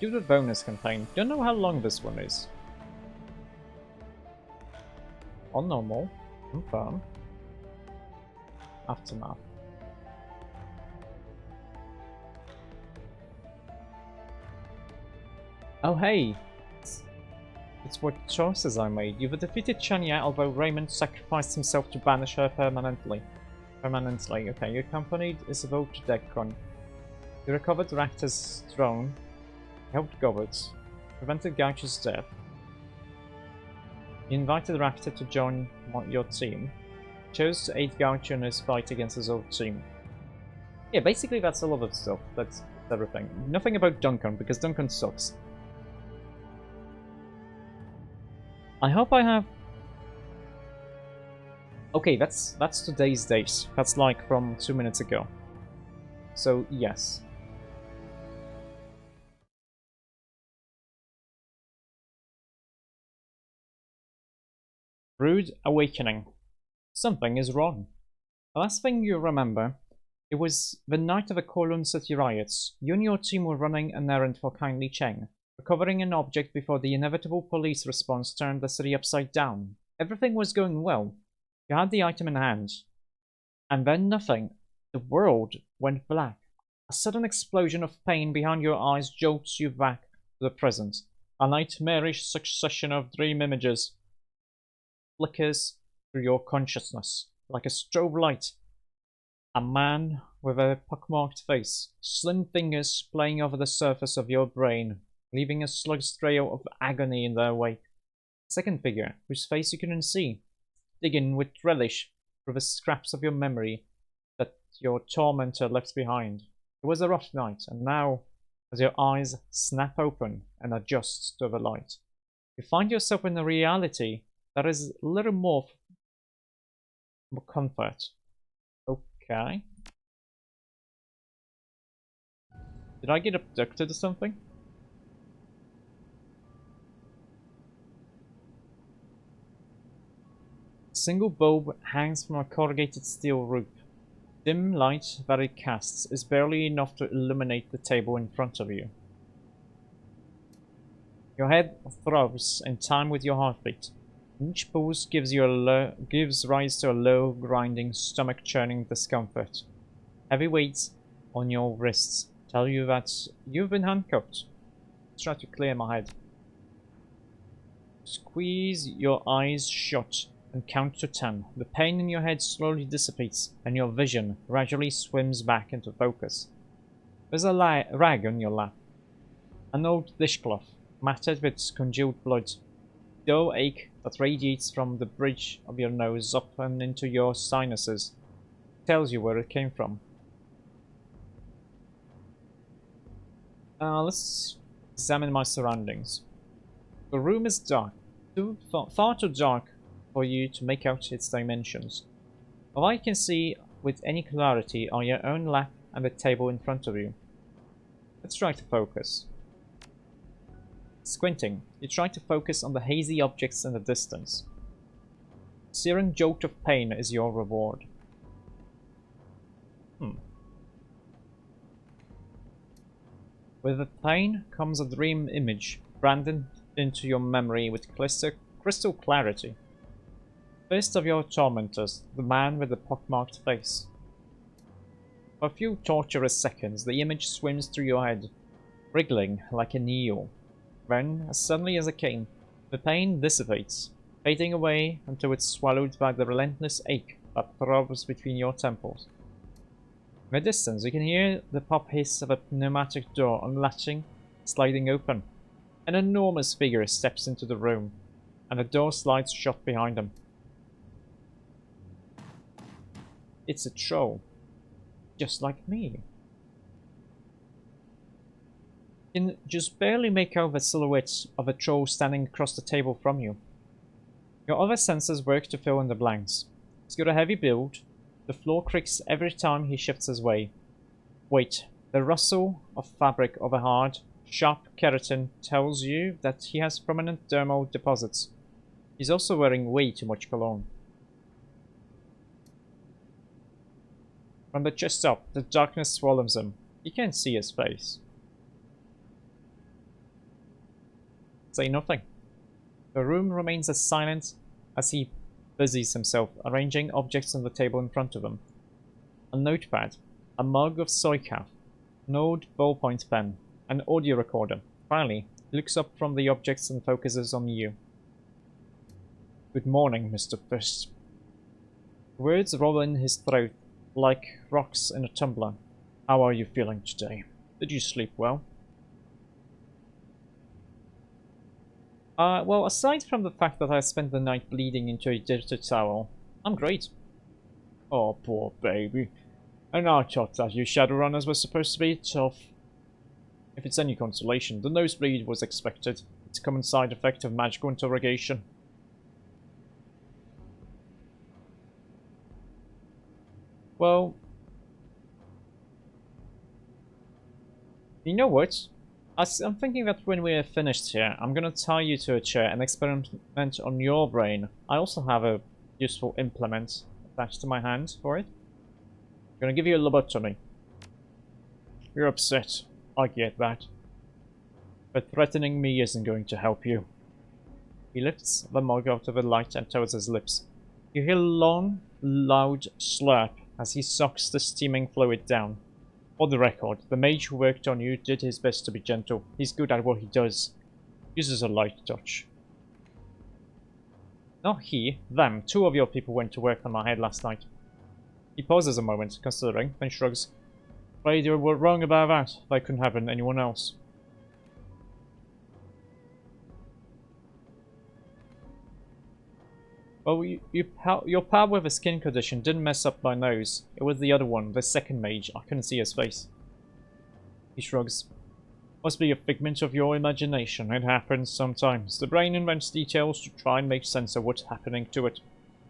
Do the bonus campaign. Don't know how long this one is. On normal. Confirm. Aftermath. Oh hey! It's what choices I made. You've defeated Chania, although Raymond sacrificed himself to banish her permanently. Okay, you accompanied Isabeau to Decon. You recovered Ractor's throne, helped Gobbert, prevented Gouch's death. You invited Ractor to join your team. Chose to aid Gouch in his fight against his old team. Yeah, basically that's a lot of stuff. That's everything. Nothing about Duncan, because Duncan sucks. I hope I have... Okay, that's today's date. That's like from 2 minutes ago. So, yes. Rude Awakening. Something is wrong. The last thing you remember, it was the night of the Kowloon City riots. You and your team were running an errand for Kindly Cheng, recovering an object before the inevitable police response turned the city upside down. Everything was going well. You had the item in hand. And then nothing. The world went black. A sudden explosion of pain behind your eyes jolts you back to the present. A nightmarish succession of dream images flickers through your consciousness like a strobe light. A man with a pockmarked face, slim fingers playing over the surface of your brain, leaving a slug's trail of agony in their wake. A second figure, whose face you couldn't see, digging with relish through the scraps of your memory that your tormentor left behind. It was a rough night, and now, as your eyes snap open and adjust to the light, you find yourself in a reality that is a little more comfort. Okay. Did I get abducted or something? A single bulb hangs from a corrugated steel roof. Dim light that it casts is barely enough to illuminate the table in front of you. Your head throbs in time with your heartbeat. Each pulse gives rise to a low, grinding, stomach-churning discomfort. Heavy weights on your wrists tell you that you've been handcuffed. Let's try to clear my head. Squeeze your eyes shut and count to 10. The pain in your head slowly dissipates and your vision gradually swims back into focus. There's a rag on your lap. An old dishcloth, matted with congealed blood. Dull ache that radiates from the bridge of your nose up and into your sinuses. Tells you where it came from. Let's examine my surroundings. The room is dark. Far too dark for you to make out its dimensions. All I can see with any clarity are your own lap and the table in front of you. Let's try to focus. Squinting, you try to focus on the hazy objects in the distance. A searing jolt of pain is your reward. With the pain comes a dream image, branded into your memory with crystal clarity. First of your tormentors, the man with the pockmarked face. For a few torturous seconds, the image swims through your head, wriggling like an eel. Then, as suddenly as it came, the pain dissipates, fading away until it's swallowed by the relentless ache that throbs between your temples. In the distance, you can hear the pop hiss of a pneumatic door unlatching, sliding open. An enormous figure steps into the room, and the door slides shut behind him. It's a troll, just like me. You can just barely make out the silhouette of a troll standing across the table from you. Your other senses work to fill in the blanks. He's got a heavy build. The floor creaks every time he shifts his way. Wait, the rustle of fabric over hard, sharp keratin tells you that he has prominent dermal deposits. He's also wearing way too much cologne. From the chest up, the darkness swallows him. You can't see his face. say nothing. The room remains as silent as he busies himself arranging objects on the table in front of him. A notepad, a mug of soy calf, an old ballpoint pen, an audio recorder. Finally, he looks up from the objects and focuses on you. Good morning, Mr. Fist. Words roll in his throat like rocks in a tumbler. How are you feeling today? Did you sleep well? Well, aside from the fact that I spent the night bleeding into a dirty towel, I'm great. Oh, poor baby. And I thought that you Shadowrunners were supposed to be tough. If it's any consolation, the nosebleed was expected. It's a common side effect of magical interrogation. Well, you know what? I'm thinking that when we're finished here, I'm gonna tie you to a chair and experiment on your brain. I also have a useful implement attached to my hand for it. I'm gonna give you a lobotomy. You're upset. I get that. But threatening me isn't going to help you. He lifts the mug out of the light and towards his lips. You hear a long, loud slurp as he sucks the steaming fluid down. For the record, the mage who worked on you did his best to be gentle. He's good at what he does. Uses a light touch. Not he, them. Two of your people went to work on my head last night. He pauses a moment, considering, then shrugs. Afraid you were wrong about that. That couldn't happen to anyone else. Well, your pal with a skin condition didn't mess up my nose. It was the other one, the second mage. I couldn't see his face. He shrugs. Must be a figment of your imagination. It happens sometimes. The brain invents details to try and make sense of what's happening to it.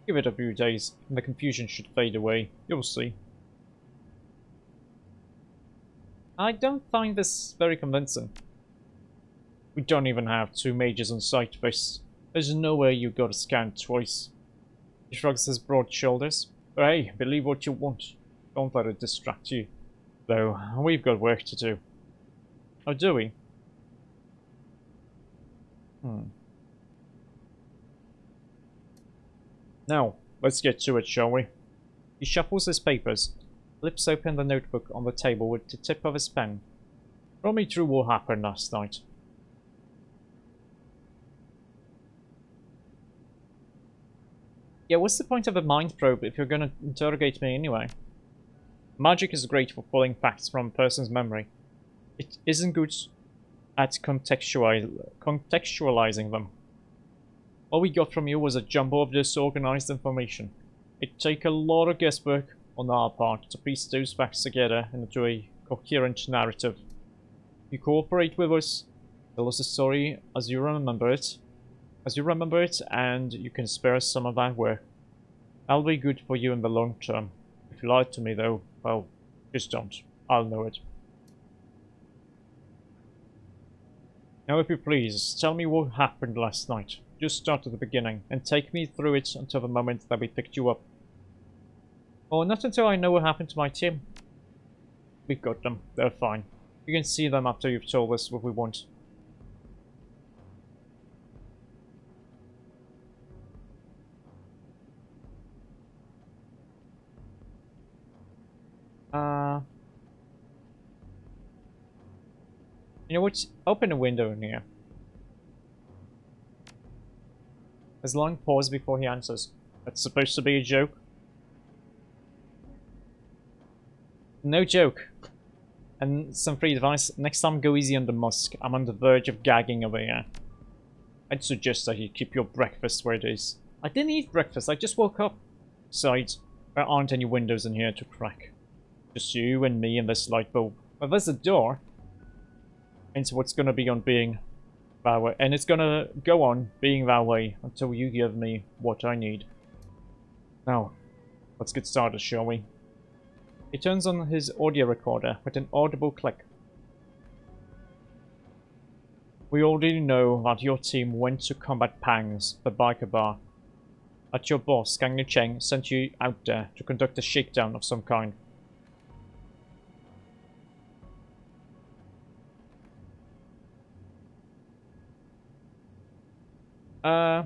Give it a few days, and the confusion should fade away. You'll see. I don't find this very convincing. We don't even have two mages on site, There's no way you got scanned twice. He shrugs his broad shoulders. But hey, believe what you want. Don't let it distract you. Though, we've got work to do. Oh, do we? Now, let's get to it, shall we? He shuffles his papers, flips open the notebook on the table with the tip of his pen. Run me through what happened last night. Yeah, what's the point of a mind probe if you're gonna interrogate me anyway? Magic is great for pulling facts from a person's memory. It isn't good at contextualizing them. All we got from you was a jumble of disorganized information. It'd take a lot of guesswork on our part to piece those facts together into a coherent narrative. You cooperate with us, tell us the story as you remember it, and you can spare us some of that work. That'll be good for you in the long term. If you lie to me though, well, just don't. I'll know it. Now if you please, tell me what happened last night. Just start at the beginning, and take me through it until the moment that we picked you up. Or not until I know what happened to my team. We've got them. They're fine. You can see them after you've told us what we want. You know what? Open a window in here. There's a long pause before he answers. That's supposed to be a joke. No joke. And some free advice. Next time go easy on the musk. I'm on the verge of gagging over here. I'd suggest that you keep your breakfast where it is. I didn't eat breakfast, I just woke up. Besides, there aren't any windows in here to crack. Just you and me and this light bulb. But there's a door. Into what's gonna be on being that way. And it's gonna go on being that way until you give me what I need. Now, let's get started, shall we? He turns on his audio recorder with an audible click. We already know that your team went to combat Pangs, the biker bar. That your boss, Gang Cheng, sent you out there to conduct a shakedown of some kind. Uh,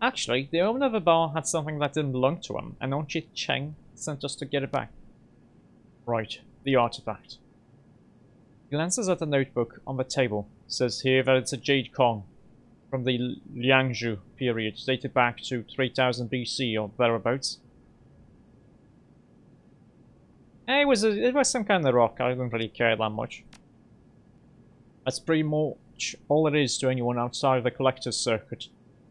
Actually, the owner of the bar had something that didn't belong to him, and Onchi Cheng sent us to get it back. Right, the artifact. He glances at the notebook on the table. Says here that it's a Jade Kong from the Liangzhu period, dated back to 3000 BC or thereabouts. It was some kind of rock. I didn't really care that much. That's pretty much all it is to anyone outside of the collector's circuit.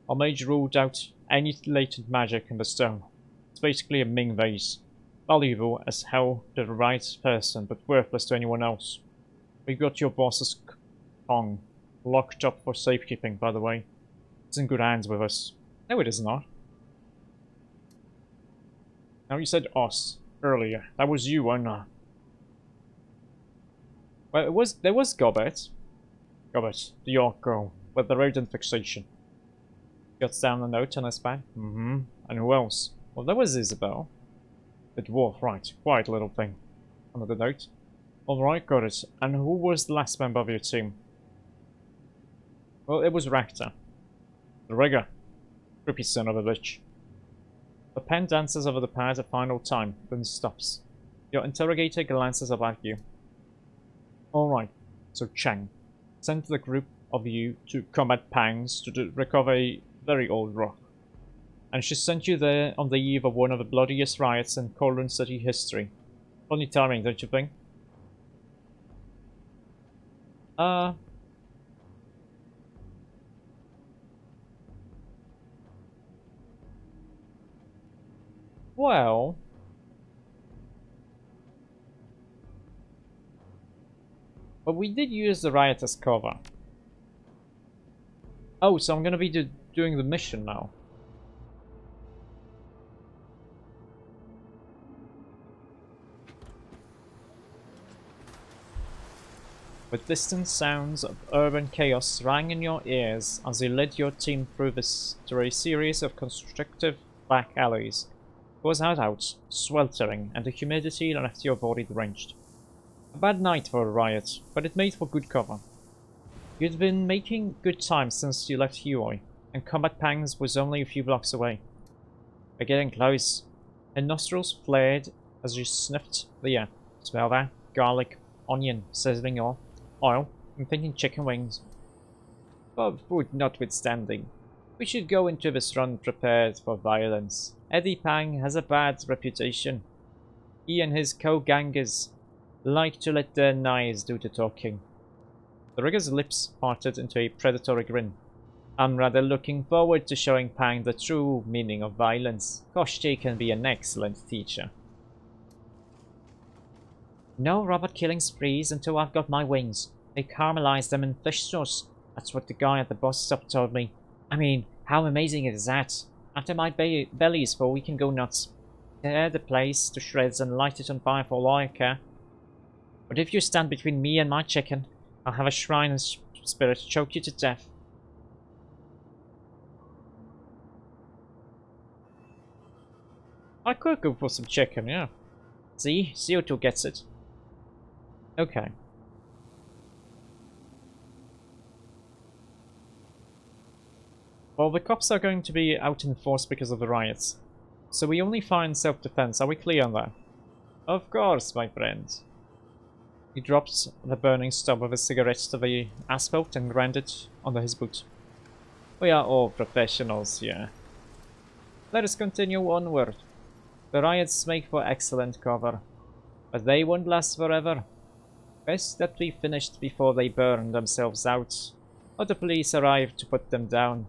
Our mage ruled out any latent magic in the stone. It's basically a Ming vase. Valuable as hell to the right person, but worthless to anyone else. We got your boss's Kong. Locked up for safekeeping, by the way. It's in good hands with us. No, it is not. Now you said us earlier. That was you, wasn't it? Well, there was Gobbet. Gobbet, the York girl, with the rodent fixation. Got down a note on his back. And who else? Well, there was Isabel. The dwarf, right. Quiet little thing. On the note. Alright, got it. And who was the last member of your team? Well, it was Ractor. The rigger. Creepy son of a bitch. The pen dances over the pad a final time, then stops. Your interrogator glances about you. Alright, so Chang sent the group of you to combat Pangs to recover a very old rock. And she sent you there on the eve of one of the bloodiest riots in Kowloon City history. Funny timing, don't you think? Well... But we did use the riot as cover. Oh, so I'm gonna be doing the mission now. The distant sounds of urban chaos rang in your ears as you led your team through a series of constrictive back alleys. It was out, sweltering, and the humidity left your body drenched. A bad night for a riot, but it made for good cover. You'd been making good time since you left Huoi, and Combat Pangs was only a few blocks away. We're getting close. Her nostrils flared as you sniffed the air. Smell that? Garlic, onion, sizzling oil. I'm thinking chicken wings. But food notwithstanding, we should go into this run prepared for violence. Eddie Pang has a bad reputation. He and his co-gangers like to let their knives do the talking. The rigger's lips parted into a predatory grin. I'm rather looking forward to showing Pang the true meaning of violence. Koshti can be an excellent teacher. No robot killing sprees until I've got my wings. They caramelize them in fish sauce. That's what the guy at the bus stop told me. I mean, how amazing is that? After my belly's full, we can go nuts. Tear the place to shreds and light it on fire for all I care. But if you stand between me and my chicken, I'll have a shrine spirit choke you to death. I could go for some chicken, yeah. See? CO2 gets it. Okay. Well, the cops are going to be out in force because of the riots. So we only find self-defense, are we clear on that? Of course, my friend. He drops the burning stub of his cigarette to the asphalt and ground it under his boot. We are all professionals here. Let us continue onward. The riots make for excellent cover, but they won't last forever. Best that we finished before they burn themselves out, or the police arrive to put them down.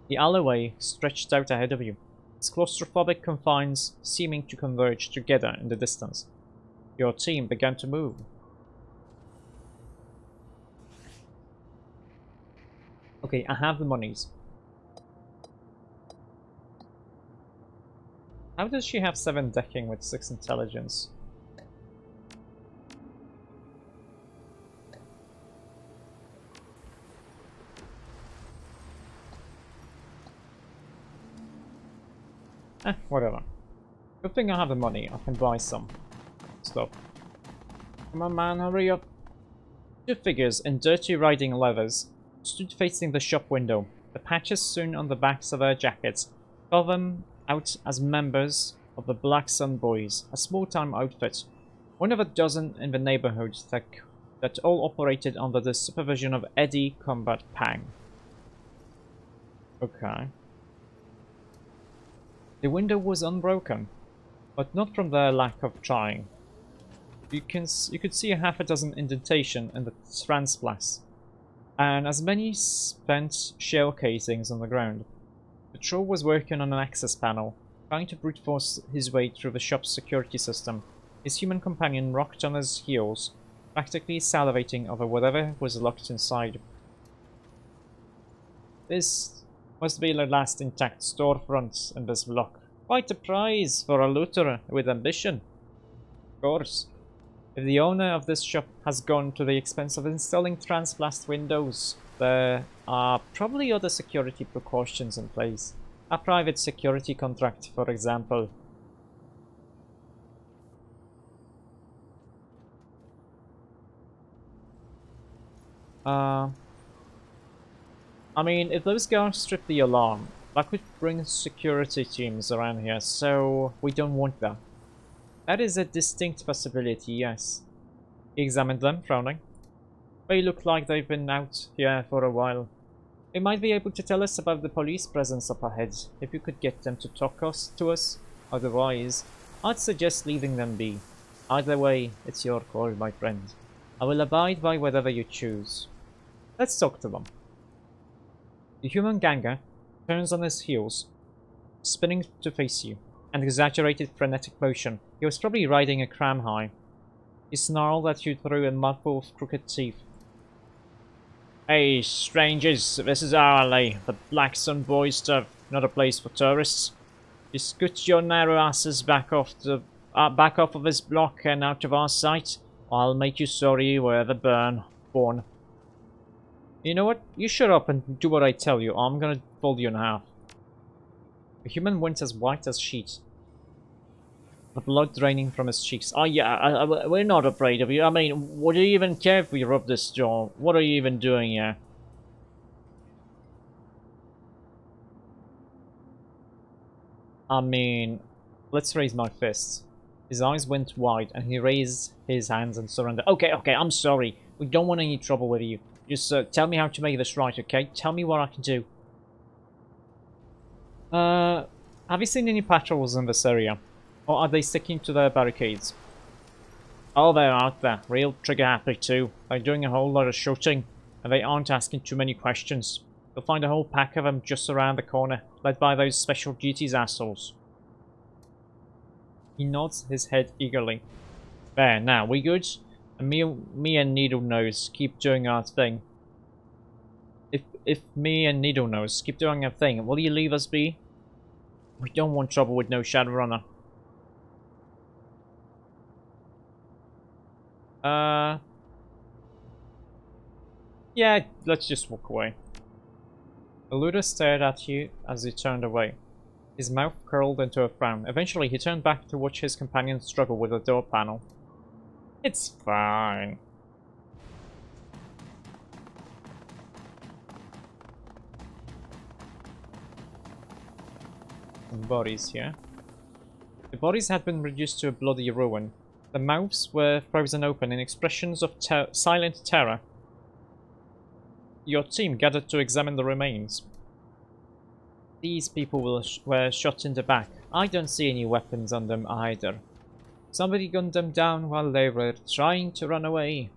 The alleyway stretched out ahead of you, its claustrophobic confines seeming to converge together in the distance. Your team began to move. Okay, I have the monies. How does she have 7 decking with 6 intelligence? Whatever. Good thing I have the money, I can buy some stuff. Come on man, hurry up. 2 figures in dirty riding leathers stood facing the shop window. The patches sewn on the backs of their jackets call them out as members of the Black Sun Boys, a small-time outfit, one of a dozen in the neighborhood that all operated under the supervision of Eddie Combat Pang. Okay. The window was unbroken, but not from their lack of trying. You could see a half a dozen indentation in the transplast, and as many spent shell casings on the ground. The troll was working on an access panel, trying to brute force his way through the shop's security system. His human companion rocked on his heels, practically salivating over whatever was locked inside. This must be the last intact storefront in this block. Quite a prize for a looter with ambition. Of course. If the owner of this shop has gone to the expense of installing transblast windows, there are probably other security precautions in place. A private security contract, for example. I mean, if those guards strip the alarm, that could bring security teams around here, so we don't want that. That is a distinct possibility, yes. He examined them, frowning. They look like they've been out here for a while. They might be able to tell us about the police presence up ahead, if you could get them to talk to us. Otherwise, I'd suggest leaving them be. Either way, it's your call, my friend. I will abide by whatever you choose. Let's talk to them. The human ganger turns on his heels, spinning to face you. An exaggerated frenetic motion. He was probably riding a cram high. He snarled at you through a mouthful of crooked teeth. Hey, strangers, this is our alley, the Black Sun Boys stuff, not a place for tourists. You scoot your narrow asses back off of this block and out of our sight, or I'll make you sorry you were ever born. You know what? You shut up and do what I tell you, or I'm gonna fold you in half. The human went as white as sheet, the blood draining from his cheeks. Oh yeah, we're not afraid of you. I mean, would you even care if we robbed this store? What are you even doing here? I mean, let's raise my fists. His eyes went wide and he raised his hands and surrendered. Okay, I'm sorry. We don't want any trouble with you. Just tell me how to make this right, okay? Tell me what I can do. Have you seen any patrols in this area? Or are they sticking to their barricades? Oh, they're out there. Real trigger happy too. They're doing a whole lot of shooting. And they aren't asking too many questions. You'll find a whole pack of them just around the corner. Led by those special duties assholes. He nods his head eagerly. There, now, we good? And me and Needle Nose keep doing our thing. If me and Needle Nose keep doing our thing, will you leave us be? We don't want trouble with no Shadowrunner. Yeah, let's just walk away. The looter stared at you as he turned away. His mouth curled into a frown. Eventually, he turned back to watch his companion struggle with the door panel. It's fine. Some bodies here. The bodies had been reduced to a bloody ruin. The mouths were frozen open in expressions of silent terror. Your team gathered to examine the remains. These people were shot in the back. I don't see any weapons on them either. Somebody gunned them down while they were trying to run away.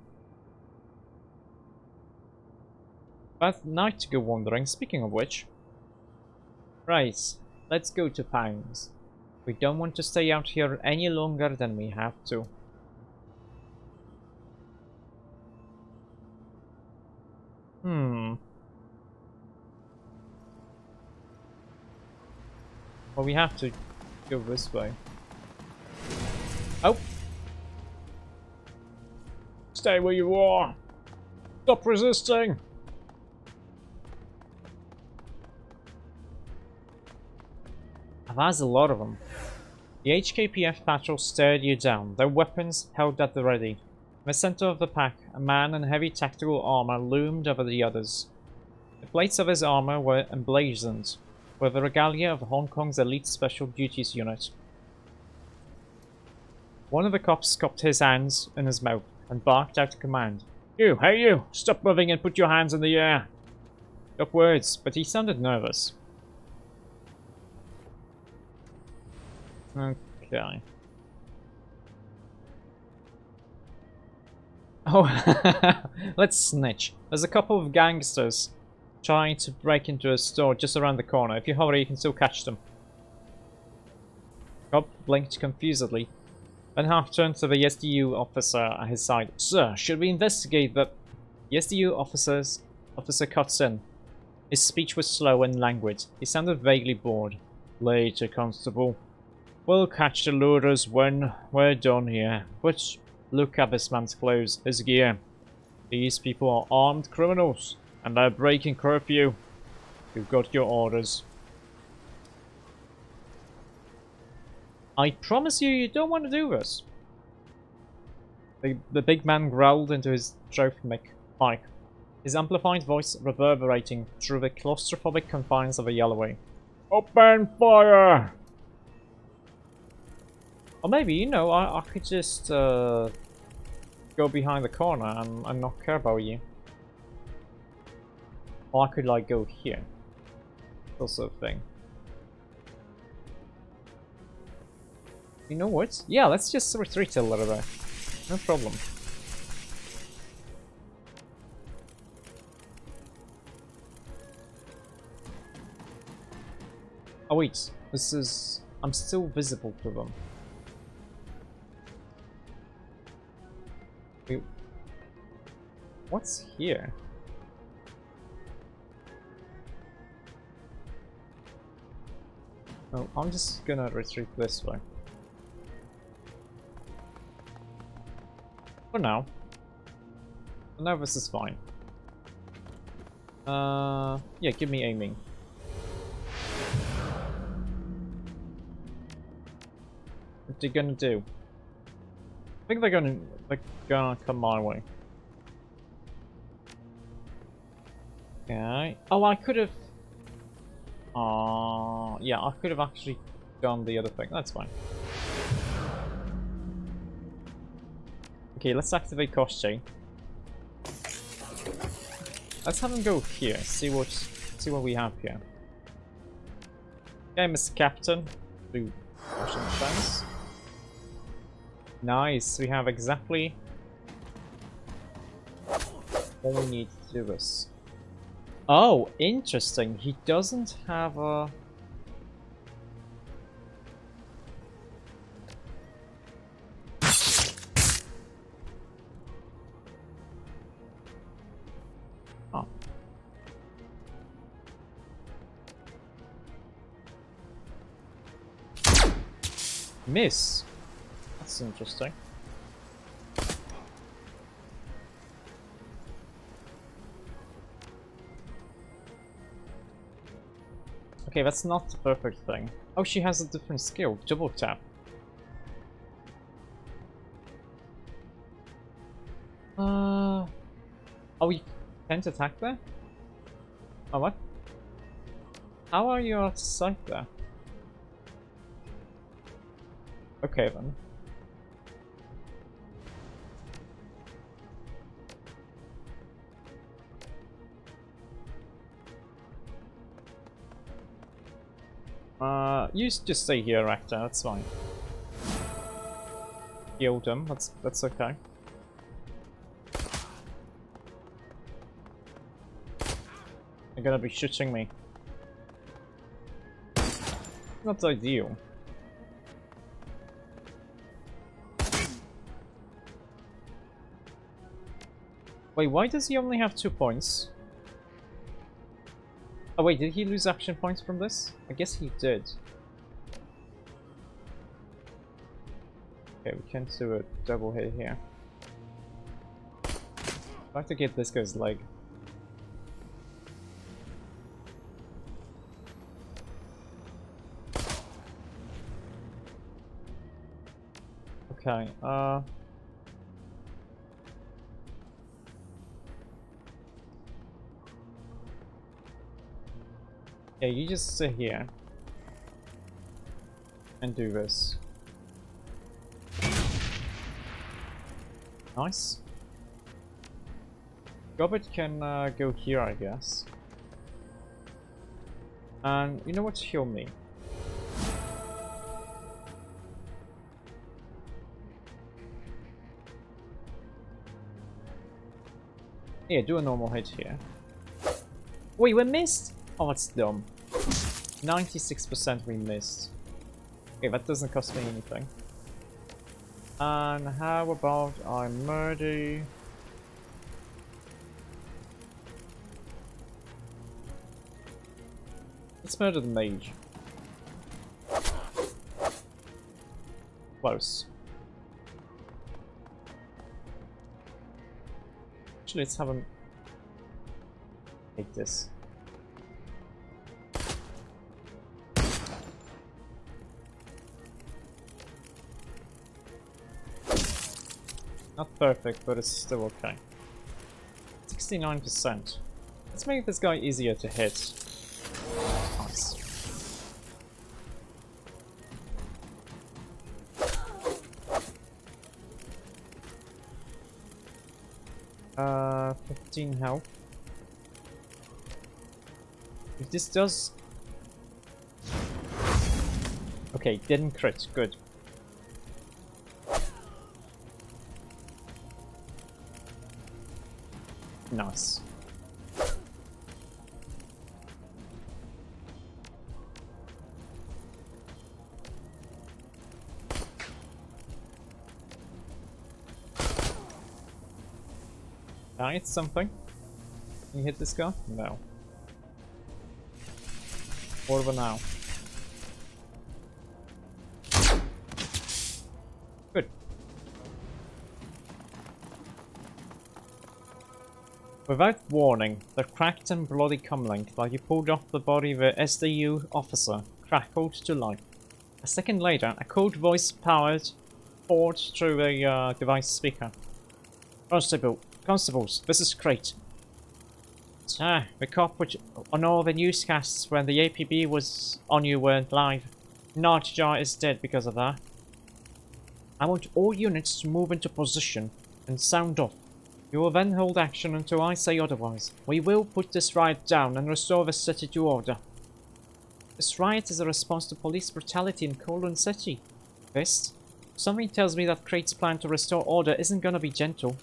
But night to go wandering, speaking of which. Right, let's go to Pang's. We don't want to stay out here any longer than we have to. Well, we have to go this way. Oh! Stay where you are! Stop resisting! There's a lot of them. The HKPF patrol stared you down, their weapons held at the ready. In the center of the pack, a man in heavy tactical armor loomed over the others. The The plates of his armor were emblazoned with the regalia of Hong Kong's elite special duties unit. One of the cops cupped his hands in his mouth and barked out a command. You, hey you! Stop moving and put your hands in the air! Tough words, but he sounded nervous. Okay. Oh, let's snitch. There's a couple of gangsters trying to break into a store just around the corner. If you hurry, you can still catch them. Cop blinked confusedly, then half turned to the SDU officer at his side. Sir, should we investigate the... The SDU officer cuts in. His speech was slow and languid. He sounded vaguely bored. Later, Constable. We'll catch the looters when we're done here. But look at this man's clothes, his gear. These people are armed criminals, and they're breaking curfew. You've got your orders. I promise you, you don't want to do this. The big man growled into his trophy mic, his amplified voice reverberating through the claustrophobic confines of a yellowway. Open fire! Or maybe, you know, I could just go behind the corner and not care about you. Or I could like go here. Also a thing. You know what? Yeah, let's just retreat a little bit. No problem. Oh wait, this is... I'm still visible to them. Wait. What's here? Oh, I'm just gonna retreat this way. For now. For now this is fine. Yeah, give me aiming. What they gonna do? I think they're gonna come my way. Okay. Oh, I could have. Yeah, I could have actually done the other thing. That's fine. Okay, let's activate Koshche. Let's have him go here. See what we have here. Okay, Mr. Captain. Do Russian defense. Nice. We have exactly what we need to do this. Oh, interesting. He doesn't have a... Oh. Miss. That's interesting. Okay, that's not the perfect thing. Oh, she has a different skill. Double tap. Oh, you can't attack there? Oh, what? How are you out of sight there? Okay, then. You just stay here, Actor, that's fine. Killed him, that's okay. They're gonna be shooting me. Not ideal. Wait, why does he only have 2 points? Oh wait, did he lose action points from this? I guess he did. Okay, we can't do a double hit here. I have to get this guy's leg. Okay, Yeah, you just sit here and do this. Nice. Gobbet can go here, I guess. And you know what? Heal me. Yeah, do a normal hit here. Wait, we missed? Oh, that's dumb. 96% we missed. Okay, that doesn't cost me anything. And how about I murder... Let's murder the mage. Close. Actually, let's have him take this. Not perfect, but it's still okay. 69%. Let's make this guy easier to hit. Nice. Uh, 15 health. If this does... Okay, didn't crit, good. Nice. Can I hit something? Can you hit this guy? No. What about now? Good. Without warning, the cracked and bloody comlink that you pulled off the body of the SDU officer crackled to life. A second later, a cold voice poured through a device speaker. Constables, this is Crate. The cop which on all the newscasts when the APB was on you weren't live. Nightjar is dead because of that. I want all units to move into position and sound off. You will then hold action until I say otherwise. We will put this riot down and restore the city to order. This riot is a response to police brutality in Kowloon City. Fist, something tells me that Crate's plan to restore order isn't gonna be gentle.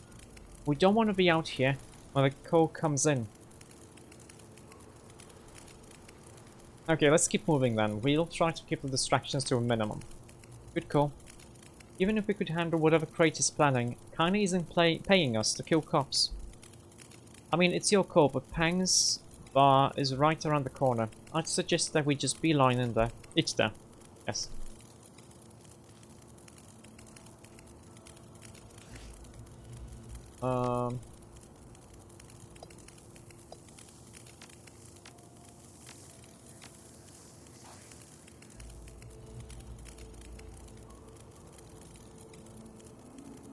We don't want to be out here when the call comes in. Okay, let's keep moving then. We'll try to keep the distractions to a minimum. Good call. Even if we could handle whatever Crate is planning, kinda isn't paying us to kill cops. I mean, it's your call, but Pang's bar is right around the corner. I'd suggest that we just beeline in there. It's there. Yes.